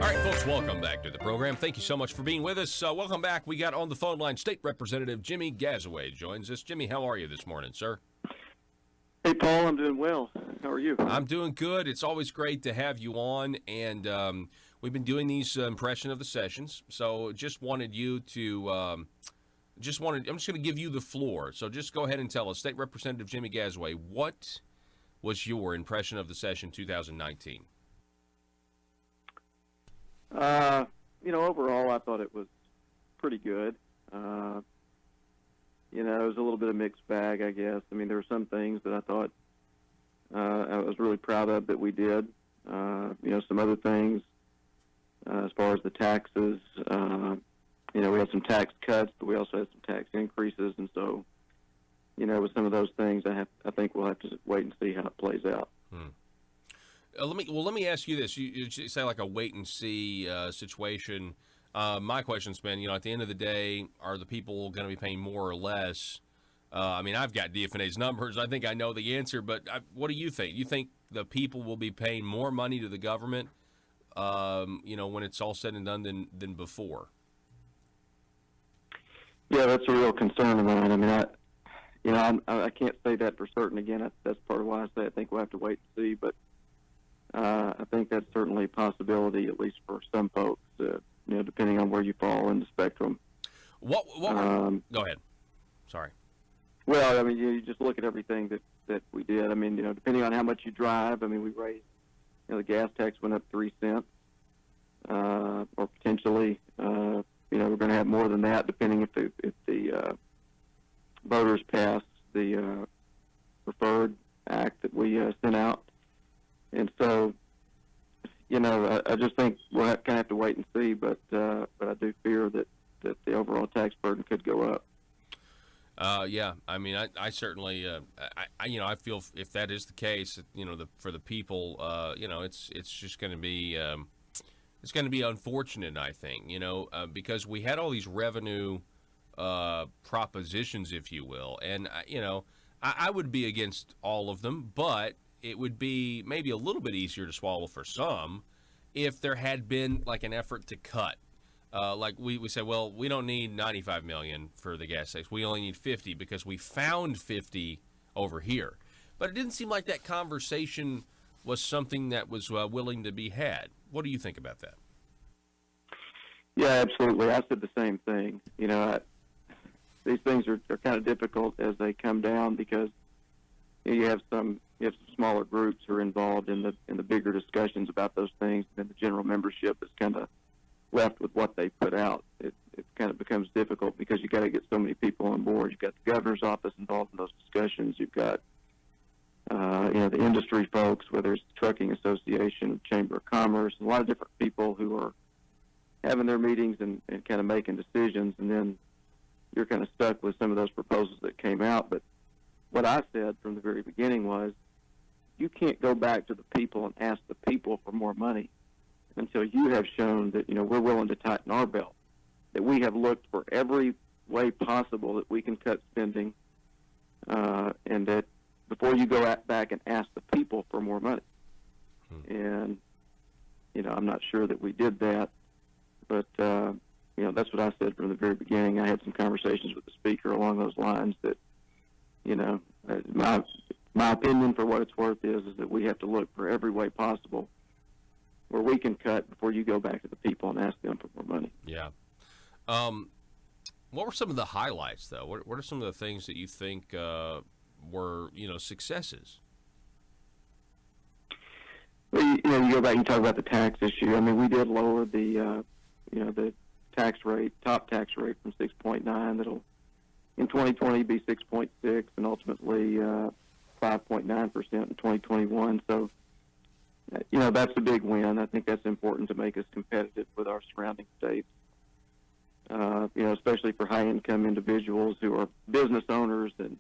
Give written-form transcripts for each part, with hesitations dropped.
All right, folks, welcome back to the program. Thank you so much for being with us. Welcome back. We got on the phone line State Representative Jimmy Gazaway joins us. Jimmy, how are you this morning, sir? Hey, Paul, I'm doing well. How are you? I'm doing good. It's always great to have you on, and we've been doing these impression of the sessions, so just wanted you to, I'm just going to give you the floor, so just go ahead and tell us, State Representative Jimmy Gazaway, what was your impression of the session 2019? Overall, I thought it was pretty good. It was a little bit of a mixed bag, I guess. I mean, there were some things that I thought I was really proud of that we did. Some other things, as far as the taxes, we had some tax cuts, but we also had some tax increases. And so, with some of those things, I think we'll have to wait and see how it plays out. Let me ask you this. You say like a wait and see situation. My question's been, at the end of the day, are the people going to be paying more or less? I've got DFNA's numbers. I think I know the answer, but what do you think? You think the people will be paying more money to the government, when it's all said and done than before? Yeah, that's a real concern of mine. I can't say that for certain. Again, that's part of why I say I think we'll have to wait and see, but I think that's certainly a possibility, at least for some folks, depending on where you fall in the spectrum. Go ahead. Sorry. Well, you just look at everything that we did. Depending on how much you drive, we raised, the gas tax went up 3 cents, or potentially, we're going to have more than that, depending if the voters pass the Preferred Act that we sent out. And so, I just think we'll kind of have to wait and see, but I do fear that the overall tax burden could go up. Yeah, I certainly, I feel if that is the case, for the people, it's just going to be, it's going to be unfortunate, I think, because we had all these revenue propositions, if you will, and I would be against all of them, but it would be maybe a little bit easier to swallow for some if there had been like an effort to cut. Like we say, well, we don't need $95 million for the gas tax. We only need 50 because we found 50 over here. But it didn't seem like that conversation was something that was willing to be had. What do you think about that? Yeah, absolutely. I said the same thing. These things are kind of difficult as they come down because you have some smaller groups who are involved in the bigger discussions about those things, and then the general membership is kind of left with what they put out. It kind of becomes difficult because you got to get so many people on board. You've got the governor's office involved in those discussions. You've got the industry folks, whether it's the Trucking Association, Chamber of Commerce, and a lot of different people who are having their meetings and kind of making decisions, and then you're kind of stuck with some of those proposals that came out. But what I said from the very beginning was, you can't go back to the people and ask the people for more money until you have shown that, we're willing to tighten our belt, that we have looked for every way possible that we can cut spending, and that before you go back and ask the people for more money. And, I'm not sure that we did that, but, that's what I said from the very beginning. I had some conversations with the speaker along those lines that, my opinion, for what it's worth, is that we have to look for every way possible where we can cut before you go back to the people and ask them for more money. Yeah. What were some of the highlights, though? What are some of the things that you think were, successes? Well, you go back and talk about the tax issue. We did lower the tax rate, top tax rate, from 6.9. That'll in 2020 be 6.6, and ultimately 5.9% in 2021. So, that's a big win. I think that's important to make us competitive with our surrounding states. Especially for high-income individuals who are business owners and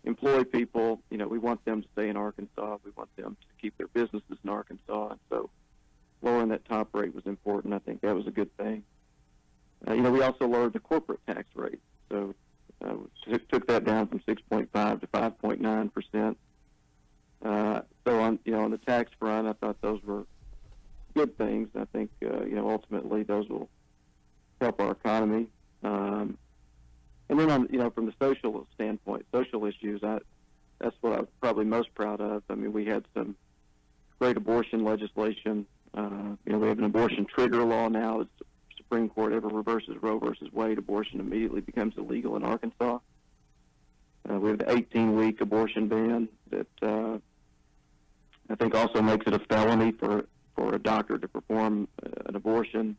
employ people. We want them to stay in Arkansas. We want them to keep their businesses in Arkansas. And so lowering that top rate was important. I think that was a good thing. We also lowered the corporate tax rate. So took that down from 6.5 to 5.9%. So on the tax front, I thought those were good things. I think, ultimately those will help our economy. And then from the social standpoint, social issues, that's what I'm probably most proud of. I mean, we had some great abortion legislation. We have an abortion trigger law now. If the Supreme Court ever reverses Roe versus Wade, abortion immediately becomes illegal in Arkansas. We have the 18-week abortion ban that I think also makes it a felony for a doctor to perform an abortion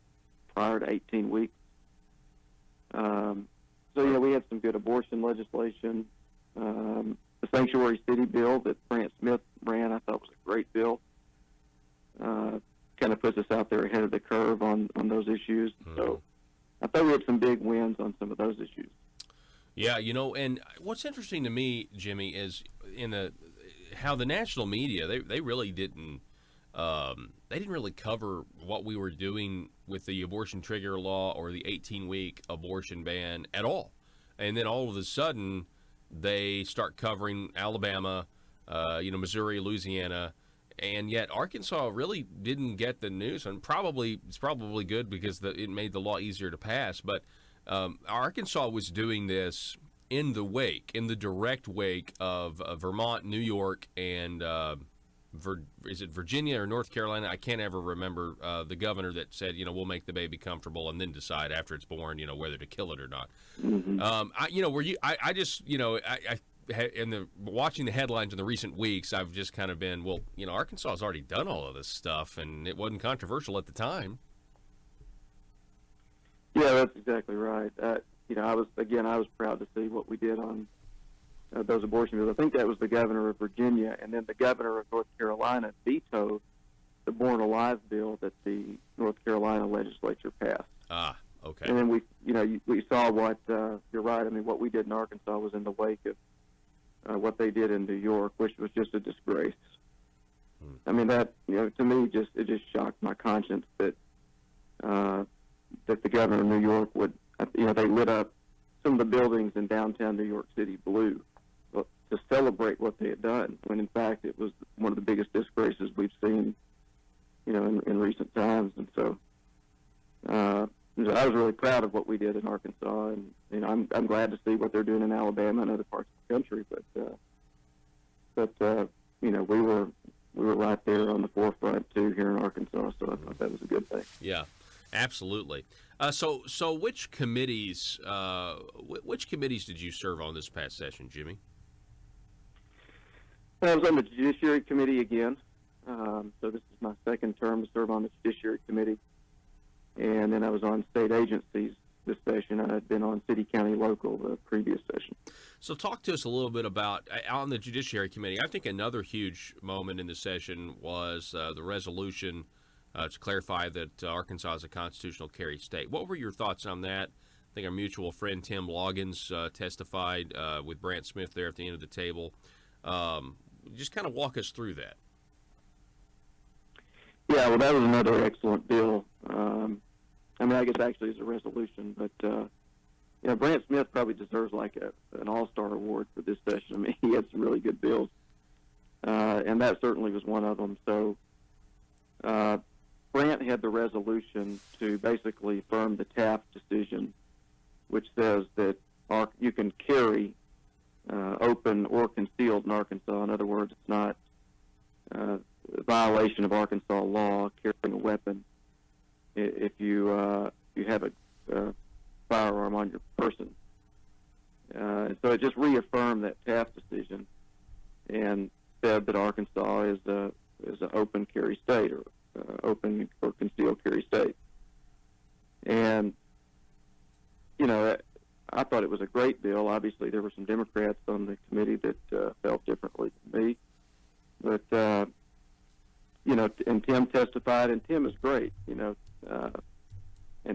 prior to 18 weeks. So, we had some good abortion legislation. The Sanctuary City bill that Brant Smith ran, I thought was a great bill. Kind of puts us out there ahead of the curve on those issues. So I thought we had some big wins on some of those issues. Yeah, and what's interesting to me, Jimmy, is how the national media, they really didn't really cover what we were doing with the abortion trigger law or the 18-week abortion ban at all. And then all of a sudden, they start covering Alabama, Missouri, Louisiana, and yet Arkansas really didn't get the news. And it's probably good because it made the law easier to pass. But Arkansas was doing this in the direct wake of Vermont, New York, and is it Virginia or North Carolina? I can't ever remember the governor that said, we'll make the baby comfortable and then decide after it's born, whether to kill it or not. Mm-hmm. Watching the headlines in the recent weeks, I've just kind of been, Arkansas has already done all of this stuff, and it wasn't controversial at the time. Yeah, that's exactly right. I was proud to see what we did on those abortion bills. I think that was the governor of Virginia, and then the governor of North Carolina vetoed the Born Alive bill that the North Carolina legislature passed. Ah, okay. And then we saw what you're right. I mean, what we did in Arkansas was in the wake of what they did in New York, which was just a disgrace. I mean, that to me it just shocked my conscience that the governor of New York would they lit up some of the buildings in downtown New York City blue to celebrate what they had done, when in fact it was one of the biggest disgraces we've seen, in recent times. And so I was really proud of what we did in Arkansas, and I'm glad to see what they're doing in Alabama and other parts of the country. But we were right there on the forefront too here in Arkansas, so I thought that was a good thing. Yeah, absolutely. So which committees did you serve on this past session, Jimmy? I was on the Judiciary Committee again. So this is my second term to serve on the Judiciary Committee. And then I was on state agencies this session. I had been on City, County, Local the previous session. So talk to us a little bit about, on the Judiciary Committee, I think another huge moment in the session was the resolution to clarify that Arkansas is a constitutional carry state. What were your thoughts on that? I think our mutual friend Tim Loggins testified with Brant Smith there at the end of the table. Just kind of walk us through that. Yeah, well, that was another excellent bill. I guess actually it's a resolution, but Brant Smith probably deserves like an all-star award for this session. I mean, he had some really good bills, and that certainly was one of them. So Brant had the resolution to basically affirm the Taft decision, which says that you can carry open or concealed in Arkansas. In other words, it's not a violation of Arkansas law carrying a weapon if you have a firearm on your person. So it just reaffirmed that Taft decision and said that Arkansas is an open carry state, or open or concealed carry state. And I thought it was a great bill. Obviously, there were some Democrats on the committee that felt differently than me, but and Tim testified, and Tim is great, and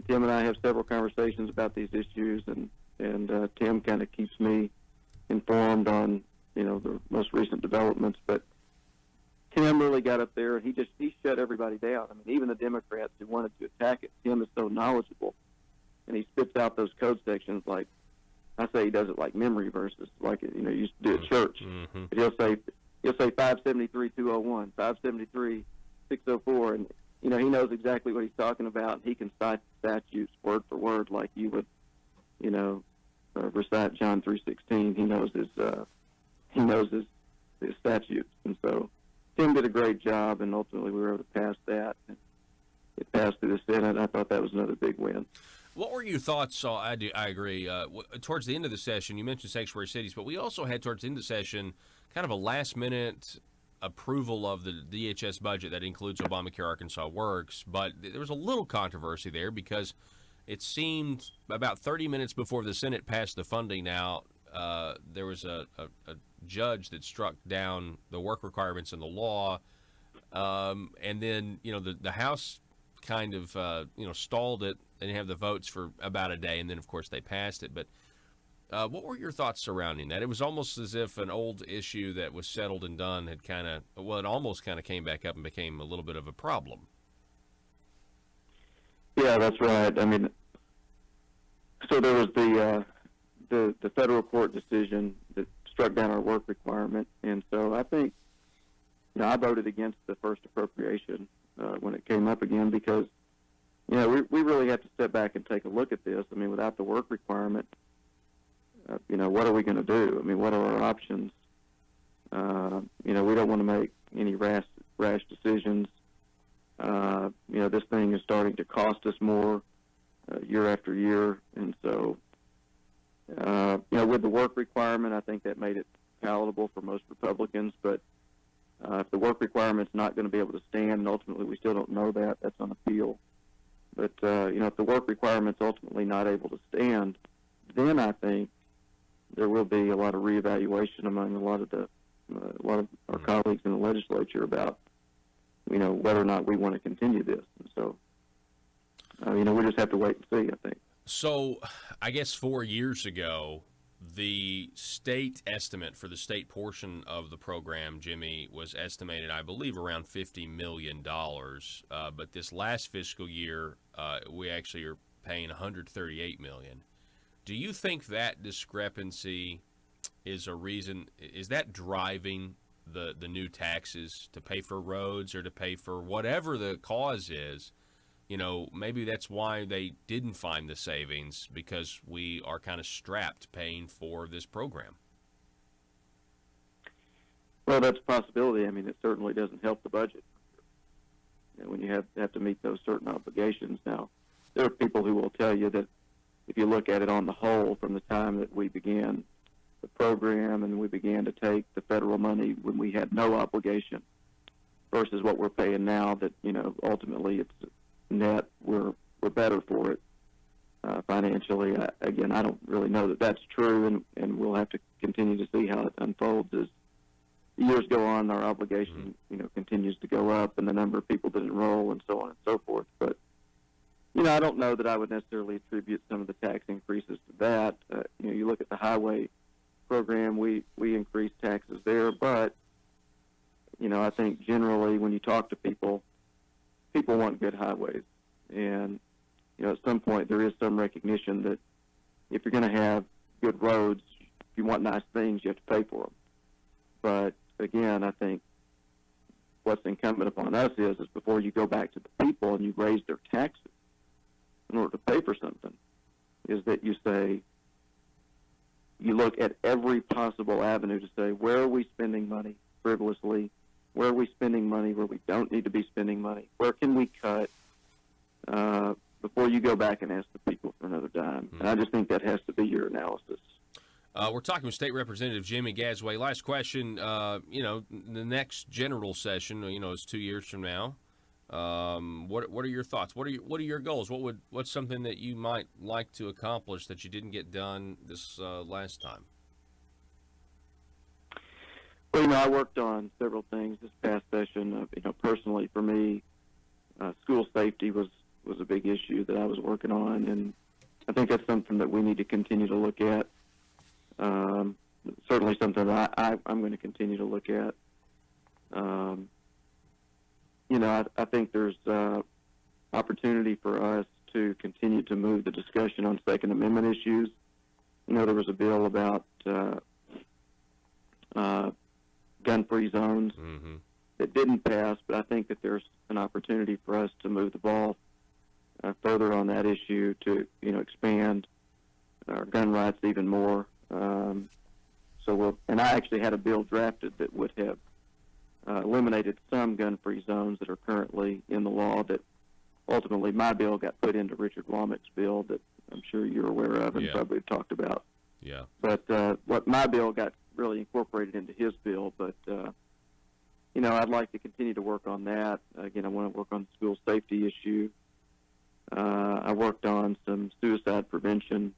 Tim and I have several conversations about these issues, and Tim kind of keeps me informed on the most recent developments. But Tim really got up there, and he shut everybody down. I mean, even the Democrats who wanted to attack it, Tim is so knowledgeable, and he spits out those code sections like, I say he does it like memory verses, like you used to do at church. Mm-hmm. But he'll say 573-201, 573-604, and he knows exactly what he's talking about. He can cite statutes word for word like you would, recite John 3:16. He knows his statutes, and so Tim did a great job, and ultimately we were able to pass that. And it passed through the Senate. I thought that was another big win. What were your thoughts? I agree. Towards the end of the session, you mentioned sanctuary cities, but we also had towards the end of the session kind of a last-minute approval of the DHS budget that includes Obamacare Arkansas Works. But there was a little controversy there because it seemed about 30 minutes before the Senate passed the funding out, there was a judge that struck down the work requirements in the law. And then, the House kind of, stalled it and have the votes for about a day. And then, of course, they passed it. But what were your thoughts surrounding that? It was almost as if an old issue that was settled and done had it almost kind of came back up and became a little bit of a problem. Yeah, that's right. I mean, so there was the federal court decision that struck down our work requirement. And so I think, I voted against the first appropriation when it came up again because, we really have to step back and take a look at this. I mean, without the work requirement, what are we going to do? I mean, what are our options? We don't want to make any rash decisions. This thing is starting to cost us more year after year. And so, with the work requirement, I think that made it palatable for most Republicans. But if the work requirement's not going to be able to stand, and ultimately we still don't know that, that's on appeal. But, if the work requirement's ultimately not able to stand, then I think there will be a lot of reevaluation among a lot of our colleagues in the legislature about, whether or not we want to continue this. And so, we just have to wait and see, I think. So, I guess 4 years ago, the state estimate for the state portion of the program, Jimmy, was estimated, I believe, around $50 million. But this last fiscal year, we actually are paying $138 million. Do you think that discrepancy is a reason? Is that driving the new taxes to pay for roads or to pay for whatever the cause is? Maybe that's why they didn't find the savings, because we are kind of strapped paying for this program. Well, that's a possibility. I mean, it certainly doesn't help the budget when you have to meet those certain obligations. Now, there are people who will tell you that if you look at it on the whole, from the time that we began the program and we began to take the federal money when we had no obligation versus what we're paying now, that, ultimately it's net, we're better for it financially. I don't really know that that's true, and we'll have to continue to see how it unfolds as years go on. Our obligation, continues to go up, and the number of people that enroll, and so on and so forth. But I don't know that I would necessarily attribute some of the tax increases to that. You look at the highway program, we increased taxes there, but I think generally when you talk to people want good highways. And, at some point there is some recognition that if you're going to have good roads, if you want nice things, you have to pay for them. But, again, I think what's incumbent upon us is before you go back to the people and you raise their taxes in order to pay for something, is that you look at every possible avenue to say, where are we spending money frivolously? Where are we spending money where we don't need to be spending money? Where can we cut before you go back and ask the people for another dime? Mm-hmm. And I just think that has to be your analysis. We're talking with State Representative Jimmy Gazaway. Last question, the next general session, is 2 years from now. What are your thoughts? What are your goals? What's something that you might like to accomplish that you didn't get done this last time? Well, I worked on several things this past session. Personally for me, school safety was a big issue that I was working on, and I think that's something that we need to continue to look at. Certainly something that I'm going to continue to look at. I think there's opportunity for us to continue to move the discussion on Second Amendment issues. There was a bill about gun-free zones. Mm-hmm. that didn't pass, but I think that there's an opportunity for us to move the ball further on that issue to, expand our gun rights even more. And I actually had a bill drafted that would have eliminated some gun-free zones that are currently in the law. That ultimately my bill got put into Richard Womack's bill that I'm sure you're aware of and probably talked about. Yeah. But what my bill got really incorporated into his bill. But I'd like to continue to work on that. Again, I want to work on the school safety issue. I worked on some suicide prevention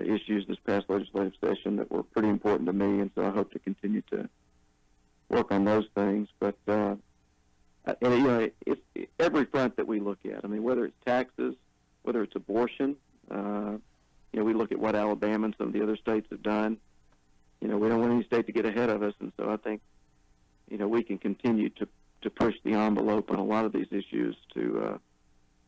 issues this past legislative session that were pretty important to me, and so I hope to continue to work on those things. But it's every front that we look at. I mean, whether it's taxes, whether it's abortion, we look at what Alabama and some of the other states have done. We don't want any state to get ahead of us, and so I think we can continue to push the envelope on a lot of these issues to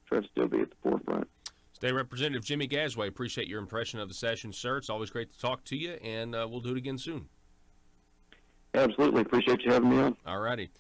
try to still be at the forefront. State Representative Jimmy Gazaway, appreciate your impression of the session, sir. It's always great to talk to you, and we'll do it again soon. Absolutely. Appreciate you having me on. All righty.